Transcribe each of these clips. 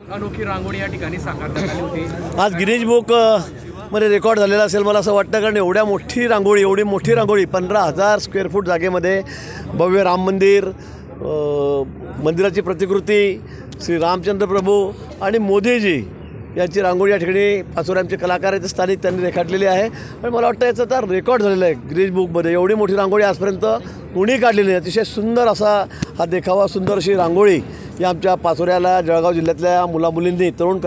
अनोखी रांगोळी या ठिकाणी साकारण्यात आली होती। आज गिनीज बुक मध्ये रेकॉर्ड झालेला असेल मला असं वाटतं, कारण एवढी मोठी रांगोळी 15,000 स्क्वेअर फूट जागेमध्ये भव्य राम मंदिर, मंदिराची प्रतिकृती, श्री रामचंद्र प्रभू आणि मोदीजी यांची रांगोळी या ठिकाणी पाचोऱ्यांचे कलाकार आहेत स्थानिक त्यांनी रेखाटलेली आहे। आणि मला वाटतं याचा तर रेकॉर्ड झालेला आहे गिनीज बुकमध्ये। एवढी मोठी रांगोळी आजपर्यंत कोणी काढलेली नाही। अतिशय सुंदर असा हा देखावा, सुंदर अशी रांगोळी या आमच्या पाचोऱ्याला जळगाव जिल्ह्यातल्या मुलामुलींनी, तरुण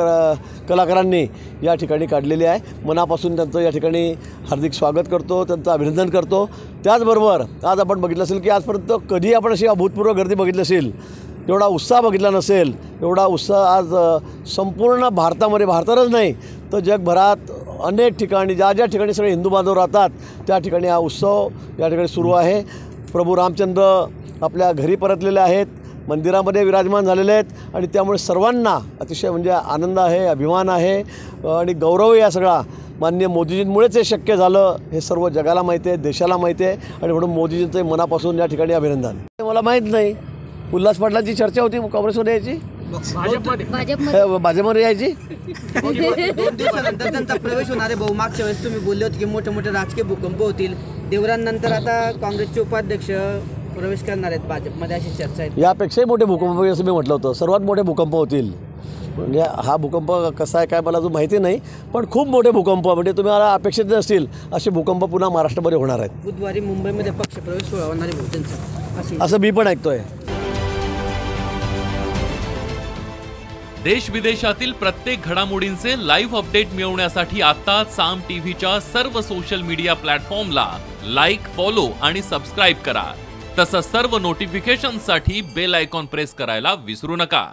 कलाकारांनी या ठिकाणी काढलेली आहे। मनापासून त्यांचं या ठिकाणी हार्दिक स्वागत करतो, त्यांचं अभिनंदन करतो। त्याचबरोबर आज आपण बघितलं असेल की आजपर्यंत कधी आपण अशी अभूतपूर्व गर्दी बघितली असेल, एवढा उत्साह बघितला नसेल, एवढा उत्साह आज संपूर्ण भारतातच नाही तर जगभरात अनेक ठिकाणी ज्या ठिकाणी सगळे हिंदू बांधव राहतात त्या ठिकाणी हा उत्सव या ठिकाणी सुरू आहे। प्रभू रामचंद्र आपल्या घरी परतलेले आहेत, मंदिरामध्ये विराजमान झालेले आहेत आणि त्यामुळे सर्वांना अतिशय म्हणजे आनंद आहे, अभिमान आहे आणि गौरव या सगळा माननीय मोदीजींमुळेच हे शक्य झालं, हे सर्व जगाला माहिती आहे, देशाला माहिती आहे। आणि म्हणून मोदीजींचं मनापासून या ठिकाणी अभिनंदन। मला माहीत नाही उल्हास पाटलांची चर्चा होती काँग्रेसमध्ये यायची, भाजपमध्ये यायची। 2 दिवसानंतर त्यांचा प्रवेश होणार आहे भाऊ। मागच्या वेळेस तुम्ही बोलले होते की मोठे मोठे राजकीय भूकंप होतील, देवरांनंतर आता काँग्रेसचे उपाध्यक्ष प्रवेश करणार आहेत भाजपमध्ये, अशी चर्चा आहे। यापेक्षाही मोठे भूकंप असं मी म्हटलं होतं, सर्वात मोठे भूकंप होतील। म्हणजे हा भूकंप कसा आहे काय मला अजून माहिती नाही, पण खूप मोठे भूकंप म्हणजे तुम्हाला अपेक्षित नसतील असे भूकंप पुन्हा महाराष्ट्रामध्ये होणार आहेत। बुधवारी मुंबईमध्ये पक्षप्रवेश होणार आहे भाऊ त्यांचा, असं मी पण ऐकतोय। देश विदेशातील प्रत्येक घडामोडींचे लाईव्ह अपडेट मिळवण्यासाठी आता साम टीव्हीच्या सर्व सोशल मीडिया प्लॅटफॉर्मला लाईक, फॉलो आणि सबस्क्राईब करा। तसंच सर्व नोटिफिकेशनसाठी बेल आयकॉन प्रेस करायला विसरू नका।